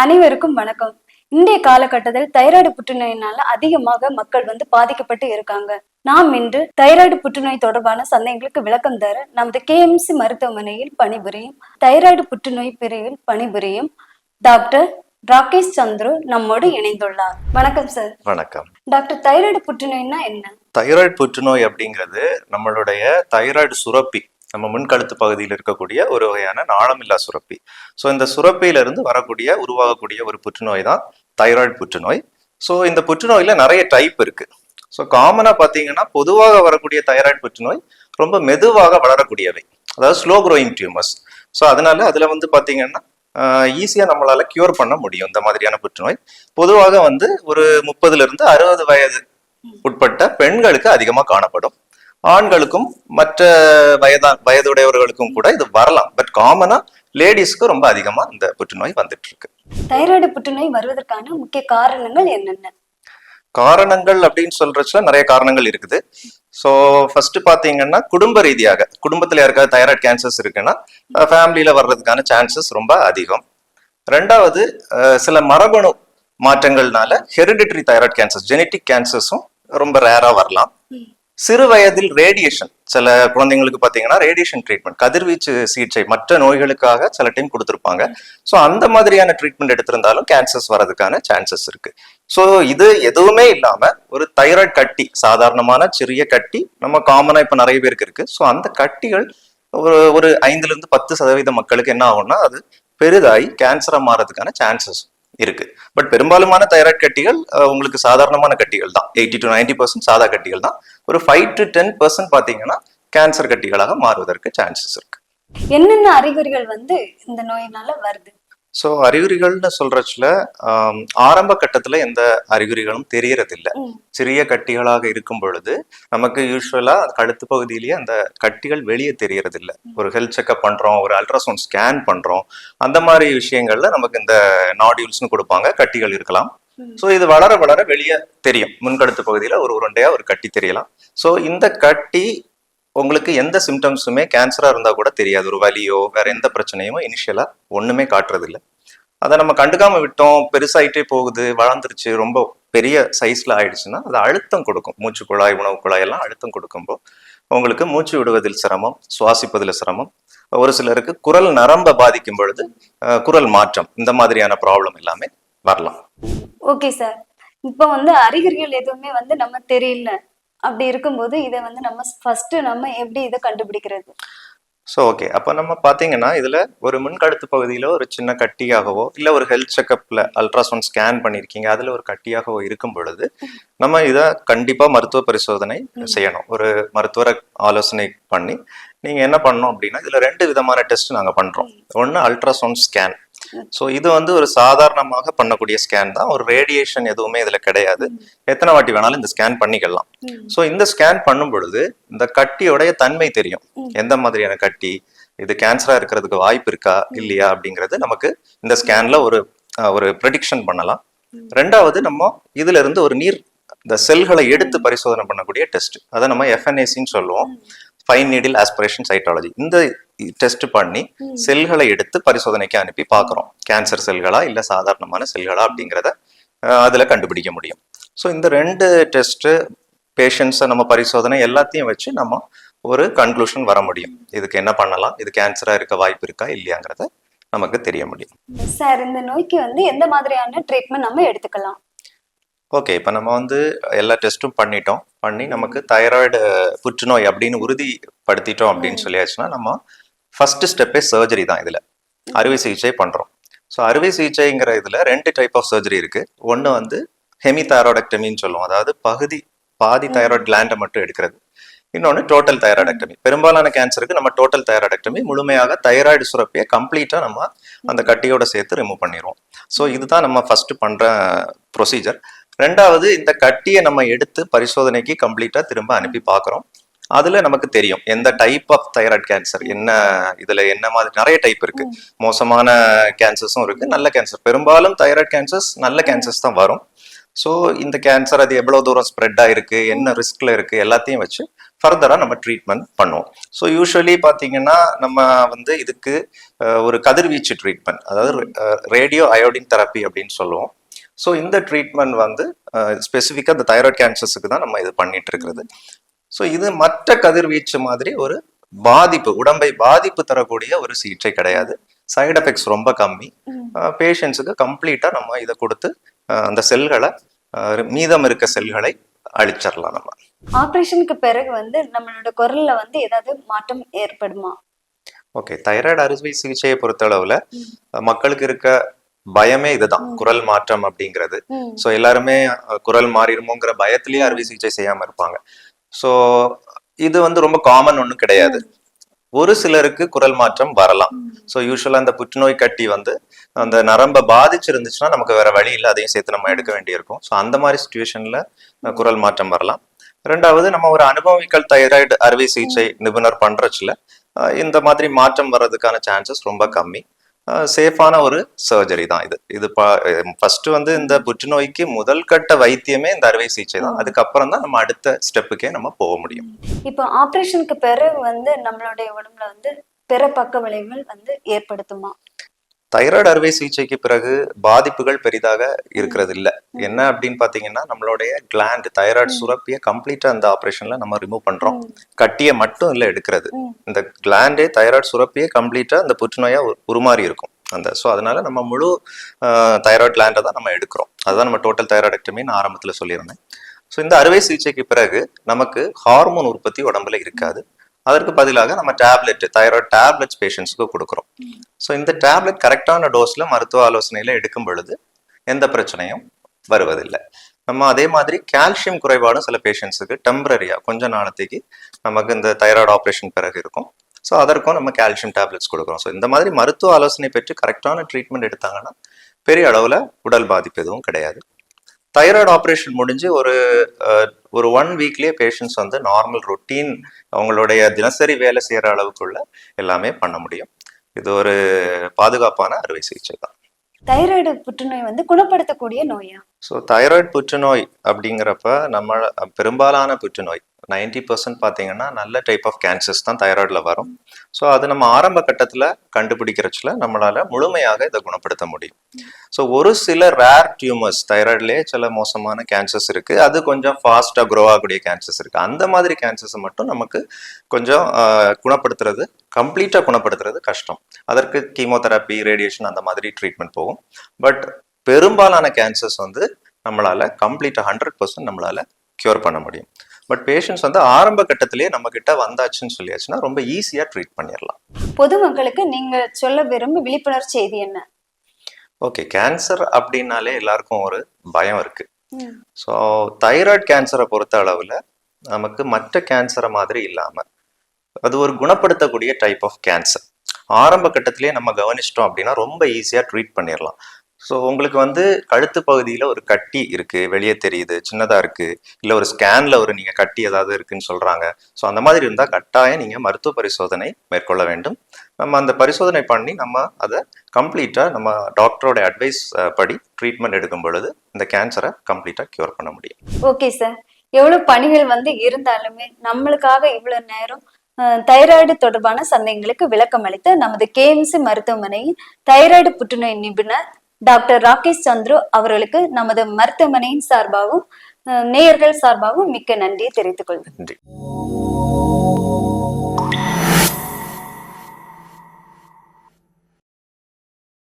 அனைவருக்கும் வணக்கம். இன்றைய காலகட்டத்தில் தைராய்டு புற்றுநோயினால அதிகமாக மக்கள் பாதிக்கப்பட்டு இருக்காங்க. நாம் இன்று தைராய்டு புற்றுநோய் தொடர்பான சந்தேகங்களுக்கு விளக்கம் தர நமது கேஎம்சி மருத்துவமனையில் பணிபுரியும் தைராய்டு புற்றுநோய் பிரிவில் பணிபுரியும் டாக்டர் ராகேஷ் சந்துரு நம்மோடு இணைந்துள்ளார். வணக்கம் சார். வணக்கம் டாக்டர். தைராய்டு புற்றுநோய்னா என்ன? தைராய்டு புற்றுநோய் அப்படிங்கிறது நம்மளுடைய தைராய்டு சுரப்பி, நம்ம முன்கழுத்து பகுதியில் இருக்கக்கூடிய ஒரு வகையான நாளமில்லா சுரப்பி. ஸோ இந்த சுரப்பியிலிருந்து உருவாகக்கூடிய ஒரு புற்றுநோய் தான் தைராய்டு புற்றுநோய். ஸோ இந்த புற்றுநோயில நிறைய டைப் இருக்கு. ஸோ காமனா பார்த்தீங்கன்னா பொதுவாக வரக்கூடிய தைராய்டு புற்றுநோய் ரொம்ப மெதுவாக வளரக்கூடியவை, அதாவது ஸ்லோ க்ரோயிங் டியூமர்ஸ். ஸோ அதனால அதுல பார்த்தீங்கன்னா ஈஸியா நம்மளால கியூர் பண்ண முடியும். இந்த மாதிரியான புற்றுநோய் பொதுவாக ஒரு 30 to 60 வயது உட்பட்ட பெண்களுக்கு அதிகமா காணப்படும். ஆண்களுக்கும் மற்ற வயதுடையவர்களுக்கும் கூட இது வரலாம். பட் காமனா லேடிஸ்க்கு ரொம்ப அதிகமா இந்த புற்றுநோய் வந்துட்டு இருக்கு. தைராய்டு புற்றுநோய் வருவதற்கான முக்கிய காரணங்கள் என்னென்ன? காரணங்கள் அப்படின்னு சொல்றதுல நிறைய காரணங்கள் இருக்குது. ஸோ ஃபர்ஸ்ட் பாத்தீங்கன்னா குடும்ப ரீதியாக, குடும்பத்துல யாருக்காவது தைராய்டு கேன்சர்ஸ் இருக்குன்னா ஃபேமிலியில வர்றதுக்கான சான்சஸ் ரொம்ப அதிகம். ரெண்டாவது, சில மரபணு மாற்றங்கள்னால ஹெரிடிட்டரி தைராய்டு கேன்சர்ஸ், ஜெனட்டிக் கேன்சர்ஸும் ரொம்ப ரேரா வரலாம். சிறு வயதில் ரேடியேஷன், சில குழந்தைங்களுக்கு பார்த்தீங்கன்னா ரேடியேஷன் ட்ரீட்மெண்ட், கதிர்வீச்சு சிகிச்சை மற்ற நோய்களுக்காக சில டைம் கொடுத்துருப்பாங்க. ஸோ அந்த மாதிரியான ட்ரீட்மெண்ட் எடுத்திருந்தாலும் கேன்சர்ஸ் வரதுக்கான சான்சஸ் இருக்கு. ஸோ இது எதுவுமே இல்லாம ஒரு தைராய்டு கட்டி, சாதாரணமான சிறிய கட்டி நம்ம காமனா இப்ப நிறைய பேருக்கு இருக்கு. ஸோ அந்த கட்டிகள் ஒரு 5 to 10% மக்களுக்கு என்ன ஆகும்னா அது பெரிதாகி கேன்சரா மாறதுக்கான சான்சஸ் இருக்கு. பட் பெரும்பாலுமான தைராய்டு கட்டிகள் உங்களுக்கு சாதாரணமான கட்டிகள் தான். 80 to 90% சாதா கட்டிகள் தான். ஒரு 5 to 10% பாத்தீங்கன்னா கேன்சர் கட்டிகளாக மாறுவதற்கு சான்சஸ் இருக்கு. என்னென்ன அறிகுறிகள் இந்த நோயினால வருது? ஸோ அறிகுறிகள்னு சொல்றதுல ஆரம்ப கட்டத்துல எந்த அறிகுறிகளும் தெரியறதில்லை. சிறிய கட்டிகளாக இருக்கும் பொழுது நமக்கு யூஸ்வலா கழுத்து பகுதியிலேயே அந்த கட்டிகள் வெளியே தெரியறதில்லை. ஒரு ஹெல்த் செக்அப் பண்றோம், ஒரு அல்ட்ராசவுண்ட் ஸ்கேன் பண்றோம், அந்த மாதிரி விஷயங்கள்ல நமக்கு இந்த நாடியூல்ஸ்னு கொடுப்பாங்க, கட்டிகள் இருக்கலாம். ஸோ இது வளர வளர வெளியே தெரியும். முன்கழுத்து பகுதியில ஒரு உருண்டையா ஒரு கட்டி தெரியலாம். ஸோ இந்த கட்டி உங்களுக்கு எந்த சிம்டம்ஸுமே கேன்சரா இருந்தா கூட தெரியாது. ஒரு வலியோ வேற எந்த பிரச்சனையுமோ இனிஷியலா ஒண்ணுமே காட்டுறது இல்லை. அதை நம்ம கண்டுக்காம விட்டோம், பெருசாயிட்டே போகுது, வளர்ந்துருச்சு, ரொம்ப பெரிய சைஸ்ல ஆயிடுச்சுன்னா அது அழுத்தம் கொடுக்கும். மூச்சு குழாய், உணவு குழாய் எல்லாம் அழுத்தம் கொடுக்கும்போது உங்களுக்கு மூச்சு விடுவதில் சிரமம், சுவாசிப்பதில் சிரமம், ஒரு சிலருக்கு குரல் நரம்ப பாதிக்கும் பொழுது குரல் மாற்றம், இந்த மாதிரியான ப்ராப்ளம் எல்லாமே வரலாம். Okay sir. இப்போ அறிகுறிகள் எதுவுமே நம்ம தெரியல, அப்படி இருக்கும்போது இதை நம்ம ஃபர்ஸ்ட் எப்படி இதை கண்டுபிடிக்கிறது? ஸோ ஓகே, அப்போ நம்ம பார்த்தீங்கன்னா இதில் ஒரு முன்கழுத்து பகுதியில் ஒரு சின்ன கட்டியாகவோ இல்லை ஒரு ஹெல்த் செக்அப்பில் அல்ட்ராசவுண்ட் ஸ்கேன் பண்ணியிருக்கீங்க, அதில் ஒரு கட்டியாகவோ இருக்கும் பொழுது நம்ம இதை கண்டிப்பாக மருத்துவ பரிசோதனை செய்யணும். ஒரு மருத்துவரை ஆலோசனை பண்ணி நீங்கள் என்ன பண்ணணும் அப்படின்னா, இதில் 2 விதமான டெஸ்ட் நாங்கள் பண்ணுறோம். ஒன்று அல்ட்ராசவுண்ட் ஸ்கேன். ஸோ இது ஒரு சாதாரணமாக பண்ணக்கூடிய ஸ்கேன் தான், ஒரு ரேடியேஷன் எதுவுமே இதுல கிடையாது. எத்தனை வாட்டி வேணாலும் இந்த ஸ்கேன் பண்ணிக்கலாம். ஸோ இந்த ஸ்கேன் பண்ணும் பொழுது இந்த கட்டியோடைய தன்மை தெரியும். எந்த மாதிரியான கட்டி, இது கேன்சரா இருக்கிறதுக்கு வாய்ப்பு இருக்கா இல்லையா அப்படிங்கிறது நமக்கு இந்த ஸ்கேன்ல ஒரு ப்ரெடிக்ஷன் பண்ணலாம். ரெண்டாவது, நம்ம இதுல இருந்து ஒரு இந்த செல்களை எடுத்து பரிசோதனை பண்ணக்கூடிய டெஸ்ட், அதை நம்ம FNACன்னு சொல்லுவோம், ஃபைன் நீடில் ஆஸ்பிரேஷன் சைட்டாலஜி. இந்த டெஸ்ட் பண்ணி செல்களை எடுத்து பரிசோதனைக்கு அனுப்பி பார்க்குறோம், கேன்சர் செல்களா இல்லை சாதாரணமான செல்களா அப்படிங்கிறத அதுல கண்டுபிடிக்க முடியும். ஸோ இந்த 2 டெஸ்ட், பேஷண்ட்ஸை நம்ம பரிசோதனை எல்லாத்தையும் வச்சு நம்ம ஒரு கன்க்ளூஷன் வர முடியும். இதுக்கு என்ன பண்ணலாம், இது கேன்சரா இருக்க வாய்ப்பு இருக்கா இல்லையாங்கிறத நமக்கு தெரிய முடியும். சார், இந்த நோய்க்கு எந்த மாதிரியான ட்ரீட்மெண்ட் நம்ம எடுத்துக்கலாம்? ஓகே, இப்போ நம்ம எல்லா டெஸ்ட்டும் பண்ணி நமக்கு தைராய்டு புற்றுநோய் அப்படின்னு உறுதிப்படுத்திட்டோம் அப்படின்னு சொல்லியாச்சுன்னா நம்ம ஃபர்ஸ்ட் ஸ்டெப்பே சர்ஜரி தான். இதுல அறுவை சிகிச்சை பண்றோம். ஸோ அறுவை சிகிச்சைங்கிற இதுல 2 டைப் ஆஃப் சர்ஜரி இருக்கு. ஒன்று ஹெமிதைராய்டெக்டமின்னு சொல்லுவோம், அதாவது பாதி தைராய்டு கிளாண்டை மட்டும் எடுக்கிறது. இன்னொன்று டோட்டல் தைராய்டெக்டமி. பெரும்பாலான கேன்சருக்கு நம்ம டோட்டல் தைராய்டெக்டமி, முழுமையாக தைராய்டு சுரப்பியை கம்ப்ளீட்டா நம்ம அந்த கட்டியோட சேர்த்து ரிமூவ் பண்ணிடுவோம். ஸோ இதுதான் நம்ம ஃபர்ஸ்ட் பண்ற ப்ரொசீஜர். ரெண்டாவது, இந்த கட்டியை நம்ம எடுத்து பரிசோதனைக்கு கம்ப்ளீட்டா திரும்ப அனுப்பி பார்க்குறோம். அதுல நமக்கு தெரியும் எந்த டைப் ஆஃப் தைராய்டு கேன்சர், என்ன இதுல என்ன மாதிரி நிறைய டைப் இருக்கு. மோசமான கேன்சர்ஸும் இருக்கு, நல்ல கேன்சர். பெரும்பாலும் தைராய்டு கேன்சர்ஸ் நல்ல கேன்சர்ஸ் தான் வரும். ஸோ இந்த கேன்சர் அது எவ்வளவு தூரம் ஸ்ப்ரெட் ஆயிருக்கு, என்ன ரிஸ்க்ல இருக்கு, எல்லாத்தையும் வச்சு ஃபர்தரா நம்ம ட்ரீட்மெண்ட் பண்ணுவோம். ஸோ யூஸ்வலி பார்த்தீங்கன்னா நம்ம வந்து இதுக்கு ஒரு கதிர்வீச்சு ட்ரீட்மெண்ட், அதாவது ரேடியோ அயோடின் தெரப்பி அப்படின்னு சொல்லுவோம். ஸோ இந்த ட்ரீட்மெண்ட் வந்து ஸ்பெசிஃபிக்காக இந்த தைராய்டு கேன்சர்ஸுக்கு தான் நம்ம இது பண்ணிட்டு இருக்கிறது. ஸோ இது மற்ற கதிர்வீச்சு மாதிரி ஒரு பாதிப்பு, உடம்பை பாதிப்பு தரக்கூடிய ஒரு சிகிச்சை கிடையாது. சைடு எஃபெக்ட்ஸ் ரொம்ப கம்மி. பேஷண்ட்ஸுக்கு கம்ப்ளீட்டா நம்ம இதை கொடுத்து அந்த செல்களை, மீதம் இருக்க செல்களை அழிச்சிடலாம் நம்ம. ஆபரேஷனுக்கு பிறகு வந்து நம்மளோட குரல்ல வந்து ஏதாவது மாற்றம் ஏற்படுமா? ஓகே, தைராய்டு அறுவை சிகிச்சையை பொறுத்த அளவுல மக்களுக்கு இருக்க பயமே இதுதான், குரல் மாற்றம் அப்படிங்கிறது. ஸோ எல்லாருமே குரல் மாறிடுமோங்கிற பயத்திலேயே அறுவை சிகிச்சை செய்யாம இருப்பாங்க. ஸோ இது வந்து ரொம்ப காமன் ஒன்றும் கிடையாது. ஒரு சிலருக்கு குரல் மாற்றம் வரலாம். ஸோ யூஸ்வலா அந்த புற்றுநோய் கட்டி வந்து அந்த நரம்பை பாதிச்சிருந்துச்சுன்னா நமக்கு வேற வழி இல்லை, அதையும் சேர்த்து நம்ம எடுக்க வேண்டியிருக்கும். ஸோ அந்த மாதிரி சுச்சுவேஷன்ல குரல் மாற்றம் வரலாம். ரெண்டாவது, நம்ம ஒரு அனுபவிக்கல் தைராய்டு அறுவை சிகிச்சை நிபுணர் பண்றச்சுல இந்த மாதிரி மாற்றம் வர்றதுக்கான சான்சஸ் ரொம்ப கம்மி. சேஃபான ஒரு சர்ஜரி தான் இது. இது ஃபர்ஸ்ட் வந்து இந்த புற்றுநோய்க்கு முதல் கட்ட வைத்தியமே இந்த அறுவை சிகிச்சை தான். அதுக்கப்புறம் தான் நம்ம அடுத்த ஸ்டெப்புக்கே நம்ம போக முடியும். இப்போ ஆபரேஷனுக்கு பிறகு வந்து நம்மளுடைய உடம்புல வந்து பிற பக்க விளைவுகள் வந்து ஏற்படுத்துமா? தைராய்டு அறுவை சிகிச்சைக்கு பிறகு பாதிப்புகள் பெரிதாக இருக்கிறது இல்லை. என்ன அப்படின்னு பாத்தீங்கன்னா, நம்மளுடைய கிளாண்ட், தைராய்டு சுரப்பியை கம்ப்ளீட்டா அந்த ஆபரேஷன்ல நம்ம ரிமூவ் பண்றோம். கட்டியை மட்டும் இல்லை எடுக்கிறது. இந்த கிளாண்டே, தைராய்டு சுரப்பியை கம்ப்ளீட்டா அந்த புற்றுநோயா உருமாறி இருக்கும் அந்த. ஸோ அதனால நம்ம முழு தைராய்டு கிளாண்டை தான் நம்ம எடுக்கிறோம். அதுதான் நம்ம டோட்டல் தைராய்டெக்டமின்னு ஆரம்பத்துல சொல்லியிருந்தேன். ஸோ இந்த அறுவை சிகிச்சைக்கு பிறகு நமக்கு ஹார்மோன் உற்பத்தி உடம்புல இருக்காது. அதற்கு பதிலாக நம்ம டேப்லெட், தைராய்டு டேப்லெட்ஸ் பேஷண்ட்ஸ்க்கு கொடுக்குறோம். ஸோ இந்த டேப்லெட் கரெக்டான டோஸ்ல மருத்துவ ஆலோசனையில எடுக்கும் பொழுது எந்த பிரச்சனையும் வருவதில்லை. நம்ம அதே மாதிரி கால்சியம் குறைபாடும் சில பேஷண்ட்ஸுக்கு டெம்பரரியா கொஞ்ச நாளத்துக்கு நமக்கு இந்த தைராய்டு ஆப்ரேஷன் பிறகு இருக்கும். ஸோ அதற்கும் நம்ம கால்சியம் டேப்லெட்ஸ் கொடுக்குறோம். ஸோ இந்த மாதிரி மருத்துவ ஆலோசனை பெற்று கரெக்டான ட்ரீட்மெண்ட் எடுத்தாங்கன்னா பெரிய அளவுல உடல் பாதிப்பு எதுவும் கிடையாது. தைராய்டு ஆப்ரேஷன் முடிஞ்சு ஒரு 1 வீக்லயே பேஷண்ட்ஸ் வந்து நார்மல் ரொட்டீன் அவங்களுடைய தினசரி வேலை செய்யற அளவுக்குள்ள எல்லாமே பண்ண முடியும். இது ஒரு பாதுகாப்பான அறுவை சிகிச்சை தான். தைராய்டு புற்றுநோய் வந்து குணப்படுத்தக்கூடிய நோயா? ஸோ தைராய்டு புற்றுநோய் அப்படிங்கிறப்ப நம்ம பெரும்பாலான புற்றுநோய் 90% பார்த்தீங்கன்னா நல்ல டைப் ஆஃப் கேன்சர்ஸ் தான் தைராய்டில் வரும். ஸோ அது நம்ம ஆரம்ப கட்டத்தில் கண்டுபிடிக்கிறச்சுல நம்மளால முழுமையாக இதை குணப்படுத்த முடியும். ஸோ ஒரு சில ரேர் டியூமர்ஸ், தைராய்ட்லேயே சில மோசமான கேன்சர்ஸ் இருக்கு, அது கொஞ்சம் ஃபாஸ்ட்டாக க்ரோ ஆகக்கூடிய கேன்சர்ஸ் இருக்கு. அந்த மாதிரி கேன்சர்ஸை மட்டும் நமக்கு கொஞ்சம் குணப்படுத்துறது, கம்ப்ளீட்டாக குணப்படுத்துறது கஷ்டம். அதற்கு கீமோதெரப்பி, ரேடியேஷன் அந்த மாதிரி ட்ரீட்மெண்ட் போகும். பட் பெரும்பாலான கேன்சர்ஸ் வந்து நம்மளால கம்ப்ளீட்டாக 100% நம்மளால கியூர் பண்ண முடியும். பட் பேஷண்ட்ஸ் வந்து ஆரம்ப கட்டத்திலேயே நம்ம கிட்ட வந்தாச்சுன்னு சொல்லியாச்சுன்னா ரொம்ப ஈஸியா ட்ரீட் பண்ணிடலாம். பொதுமக்களுக்கு நீங்க சொல்ல விரும்பும் விழிப்புணர்வு செய்தி என்ன? ஓகே, கேன்சர் அப்படின்னாலே எல்லாருக்கும் ஒரு பயம் இருக்கு. ஸோ தைராய்டு கேன்சரை பொறுத்த அளவுல நமக்கு மற்ற கேன்சரை மாதிரி இல்லாம அது ஒரு குணப்படுத்தக்கூடிய டைப் ஆஃப் கேன்சர். ஆரம்ப கட்டத்திலேயே நம்ம கவனிச்சிட்டோம் அப்படின்னா ரொம்ப ஈஸியா ட்ரீட் பண்ணிடலாம். ஸோ உங்களுக்கு வந்து கழுத்து பகுதியில் ஒரு கட்டி இருக்கு, வெளியே தெரியுது, சின்னதா இருக்கு, இல்லை ஒரு ஸ்கேன்ல நீங்க கட்டி ஏதாவது இருக்குன்னு சொல்றாங்க. ஸோ அந்த மாதிரி இருந்தால் கட்டாயம் நீங்க மருத்துவ பரிசோதனை மேற்கொள்ள வேண்டும். நம்ம அந்த பரிசோதனை பண்ணி நம்ம அதை கம்ப்ளீட்டா நம்ம டாக்டரோட அட்வைஸ் படி ட்ரீட்மெண்ட் எடுக்கும் பொழுது இந்த கேன்சரை கம்ப்ளீட்டா கியூர் பண்ண முடியும். ஓகே சார், எவ்வளவு பணிகள் வந்து இருந்தாலுமே நம்மளுக்காக இவ்வளவு நேரம் தைராய்டு தொடர்பான சந்தேகங்களுக்கு விளக்கம் அளித்த நமது KMC மருத்துவமனையின் தைராய்டு புற்றுநோய் நிபுணர் டாக்டர் ராகேஷ் சந்துரு அவர்களுக்கு நமது மருத்துவமனையின் சார்பாகவும் நேயர்கள் சார்பாகவும் மிக்க நன்றியை தெரிவித்துக் கொள்கிறேன். நன்றி.